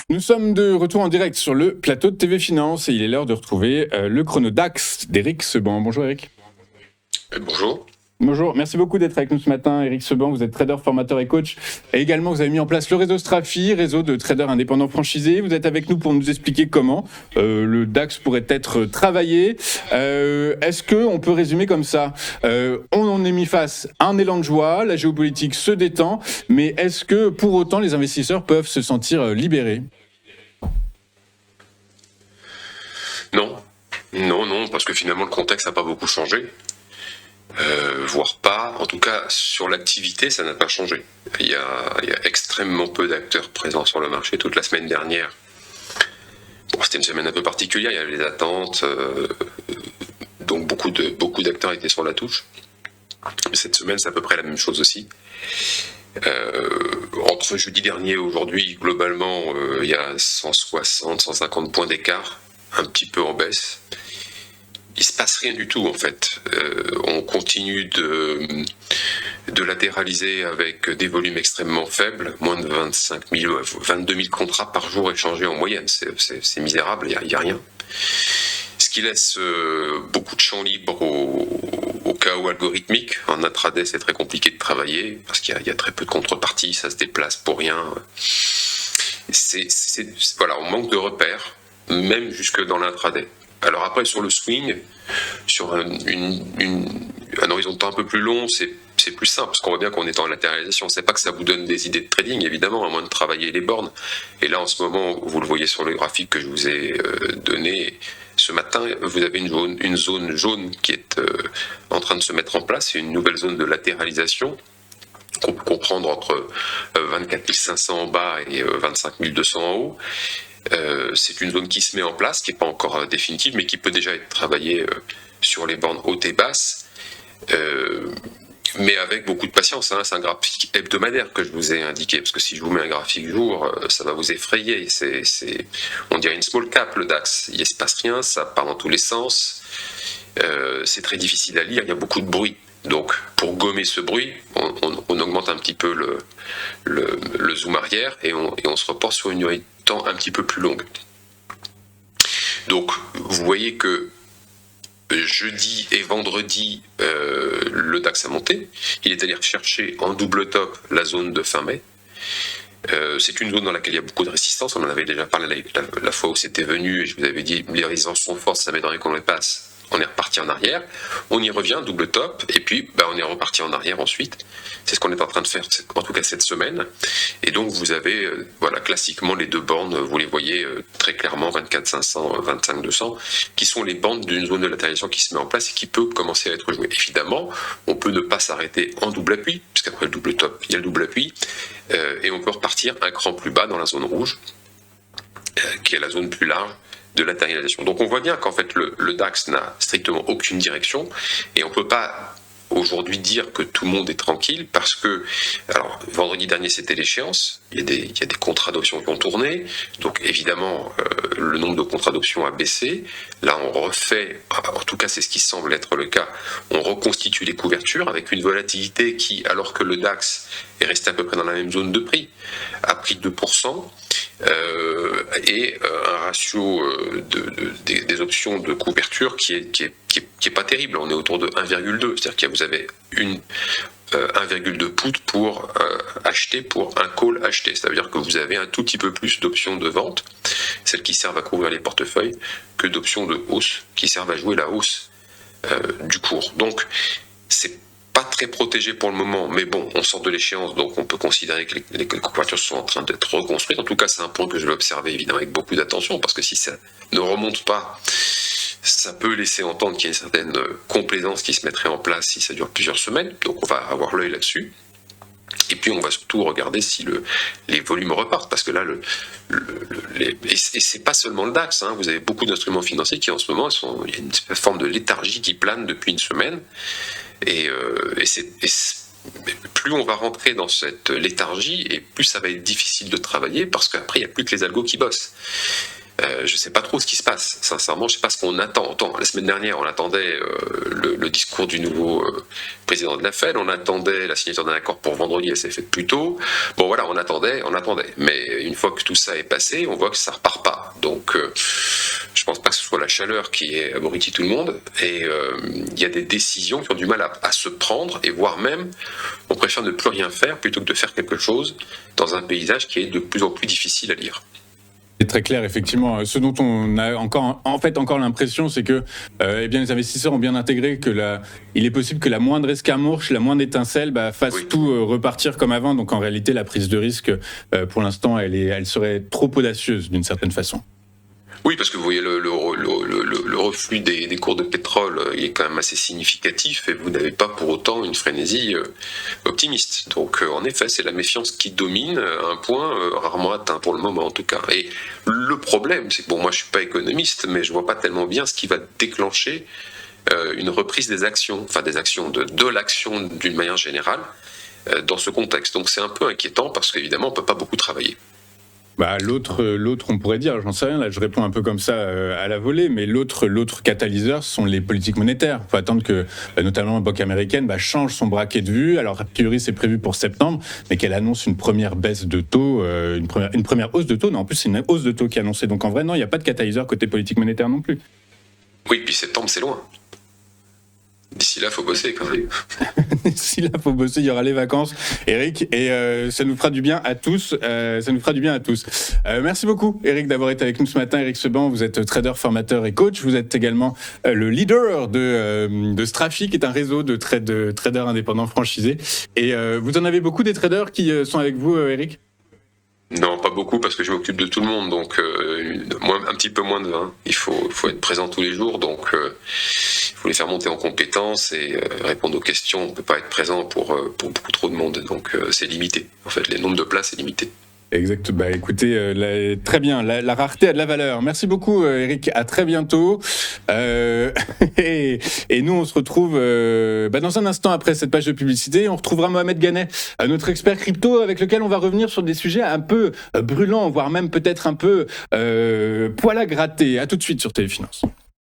Nous sommes de retour en direct sur le plateau de TV Finance et il est l'heure de retrouver le chrono DAX d'Éric Seban. Bonjour Éric. Bonjour. Bonjour, merci beaucoup d'être avec nous ce matin. Éric Seban, vous êtes trader, formateur et coach. Et également, vous avez mis en place le réseau Strafi, réseau de traders indépendants franchisés. Vous êtes avec nous pour nous expliquer comment le DAX pourrait être travaillé. Est-ce qu'on peut résumer comme ça ? On est mis face à un élan de joie, la géopolitique se détend, mais est-ce que pour autant les investisseurs peuvent se sentir libérés ? Non, parce que finalement le contexte n'a pas beaucoup changé. Voire pas, en tout cas sur l'activité ça n'a pas changé. Il y a extrêmement peu d'acteurs présents sur le marché. Toute la semaine dernière, c'était une semaine un peu particulière, il y avait les attentes, donc beaucoup d'acteurs étaient sur la touche. Cette semaine c'est à peu près la même chose aussi. Entre jeudi dernier et aujourd'hui, globalement, il y a 160, 150 points d'écart, un petit peu en baisse. Il se passe rien du tout en fait. On continue de latéraliser avec des volumes extrêmement faibles, moins de 22 000 contrats par jour échangés en moyenne. C'est misérable, il n'y a rien. Ce qui laisse beaucoup de champ libre au chaos algorithmique. En intraday, c'est très compliqué de travailler parce qu'il y a très peu de contreparties, ça se déplace pour rien. Voilà, on manque de repères, même jusque dans l'intraday. Alors après, sur le swing, sur un horizon de temps un peu plus long, c'est plus simple, parce qu'on voit bien qu'on est en latéralisation. C'est pas que ça vous donne des idées de trading, évidemment, à moins de travailler les bornes. Et là, en ce moment, vous le voyez sur le graphique que je vous ai donné, ce matin, vous avez une zone jaune qui est en train de se mettre en place. C'est une nouvelle zone de latéralisation qu'on peut comprendre entre 24 500 en bas et 25 200 en haut. C'est une zone qui se met en place, qui n'est pas encore définitive, mais qui peut déjà être travaillée sur les bornes hautes et basses, mais avec beaucoup de patience. C'est un graphique hebdomadaire que je vous ai indiqué, parce que si je vous mets un graphique jour, ça va vous effrayer. On dirait une small cap, le DAX. Il ne se passe rien, ça part dans tous les sens. C'est très difficile à lire, il y a beaucoup de bruit. Donc, pour gommer ce bruit, on augmente un petit peu le zoom arrière et on se reporte sur une durée de temps un petit peu plus longue. Donc, vous voyez que jeudi et vendredi, le DAX a monté. Il est allé rechercher en double top la zone de fin mai. C'est une zone dans laquelle il y a beaucoup de résistance. On en avait déjà parlé la fois où c'était venu et je vous avais dit les résistances sont fortes, ça m'étonnerait qu'on les passe. On est reparti en arrière, on y revient, double top, et puis on est reparti en arrière ensuite. C'est ce qu'on est en train de faire, en tout cas cette semaine. Et donc vous avez, classiquement les deux bornes, vous les voyez très clairement, 24 500, 25 200, qui sont les bandes d'une zone de latéralisation qui se met en place et qui peut commencer à être jouée. Évidemment, on peut ne pas s'arrêter en double appui, puisqu'après le double top, il y a le double appui, et on peut repartir un cran plus bas dans la zone rouge, qui est la zone plus large de latéralisation. Donc on voit bien qu'en fait le DAX n'a strictement aucune direction et on ne peut pas aujourd'hui dire que tout le monde est tranquille parce que, alors vendredi dernier c'était l'échéance, il y a des contrats d'options qui ont tourné, donc évidemment le nombre de contrats d'options a baissé. Là on refait, en tout cas c'est ce qui semble être le cas, on reconstitue les couvertures avec une volatilité qui, alors que le DAX est resté à peu près dans la même zone de prix, a pris 2%, et un ratio des options de couverture qui est pas terrible. On est autour de 1,2, c'est-à-dire que vous avez 1,2 put pour acheter pour un call acheté. Ça veut dire que vous avez un tout petit peu plus d'options de vente, celles qui servent à couvrir les portefeuilles, que d'options de hausse qui servent à jouer la hausse du cours. Donc c'est pas très protégé pour le moment, mais bon, on sort de l'échéance, donc on peut considérer que les couvertures sont en train d'être reconstruites. En tout cas, c'est un point que je vais observer évidemment avec beaucoup d'attention, parce que si ça ne remonte pas, ça peut laisser entendre qu'il y a une certaine complaisance qui se mettrait en place si ça dure plusieurs semaines, donc on va avoir l'œil là-dessus. Et puis on va surtout regarder si les volumes repartent, parce que là, et c'est pas seulement le DAX, vous avez beaucoup d'instruments financiers qui en ce moment, il y a une forme de léthargie qui plane depuis une semaine, et plus on va rentrer dans cette léthargie, et plus ça va être difficile de travailler, parce qu'après il n'y a plus que les algos qui bossent. Je sais pas trop ce qui se passe. Sincèrement, je sais pas ce qu'on attend. Autant, la semaine dernière, on attendait le discours du nouveau président de la Fed, on attendait la signature d'un accord pour vendredi, elle s'est faite plus tôt. Bon voilà, on attendait. Mais une fois que tout ça est passé, on voit que ça repart pas. Donc, je pense pas que ce soit la chaleur qui ait abruti tout le monde. Et il y a des décisions qui ont du mal à se prendre, et voire même, on préfère ne plus rien faire plutôt que de faire quelque chose dans un paysage qui est de plus en plus difficile à lire. C'est très clair, effectivement. Ce dont on a encore l'impression, c'est que les investisseurs ont bien intégré que il est possible que la moindre escarmouche, la moindre étincelle fasse tout repartir comme avant. Donc en réalité, la prise de risque, pour l'instant, elle serait trop audacieuse d'une certaine façon. Oui, parce que vous voyez, le reflux des cours de pétrole il est quand même assez significatif, et vous n'avez pas pour autant une frénésie optimiste. Donc en effet, c'est la méfiance qui domine, à un point rarement atteint pour le moment en tout cas. Et le problème, c'est que moi je suis pas économiste, mais je vois pas tellement bien ce qui va déclencher une reprise des actions, de l'action d'une manière générale dans ce contexte. Donc c'est un peu inquiétant parce qu'évidemment on peut pas beaucoup travailler. L'autre, on pourrait dire, j'en sais rien, là je réponds un peu comme ça à la volée, mais l'autre catalyseur sont les politiques monétaires. Il faut attendre que, notamment la Banque américaine, change son braquet de vue. Alors a priori c'est prévu pour septembre, mais qu'elle annonce une première baisse de taux, une première hausse de taux. Non, en plus c'est une hausse de taux qui est annoncée. Donc en vrai, non, il n'y a pas de catalyseur côté politique monétaire non plus. Oui, puis septembre c'est loin. D'ici là, il faut bosser quand même. D'ici là, il faut bosser, il y aura les vacances, Eric, et ça nous fera du bien à tous. Merci beaucoup, Eric, d'avoir été avec nous ce matin. Eric Seban, vous êtes trader, formateur et coach. Vous êtes également le leader de Strafi, qui est un réseau de traders indépendants franchisés. Et vous en avez beaucoup des traders qui sont avec vous, Eric ? Non, pas beaucoup, parce que je m'occupe de tout le monde, donc un petit peu moins de 20. Il faut être présent tous les jours, donc il faut les faire monter en compétences et répondre aux questions. On ne peut pas être présent pour beaucoup trop de monde, donc c'est limité. En fait, les nombres de places est limité. Exact. Écoutez, très bien. La rareté a de la valeur. Merci beaucoup, Eric. À très bientôt. Et nous, on se retrouve dans un instant après cette page de publicité. On retrouvera Mohamed Ganet, notre expert crypto, avec lequel on va revenir sur des sujets un peu brûlants, voire même peut-être un peu poil à gratter. À tout de suite sur Téléfinance.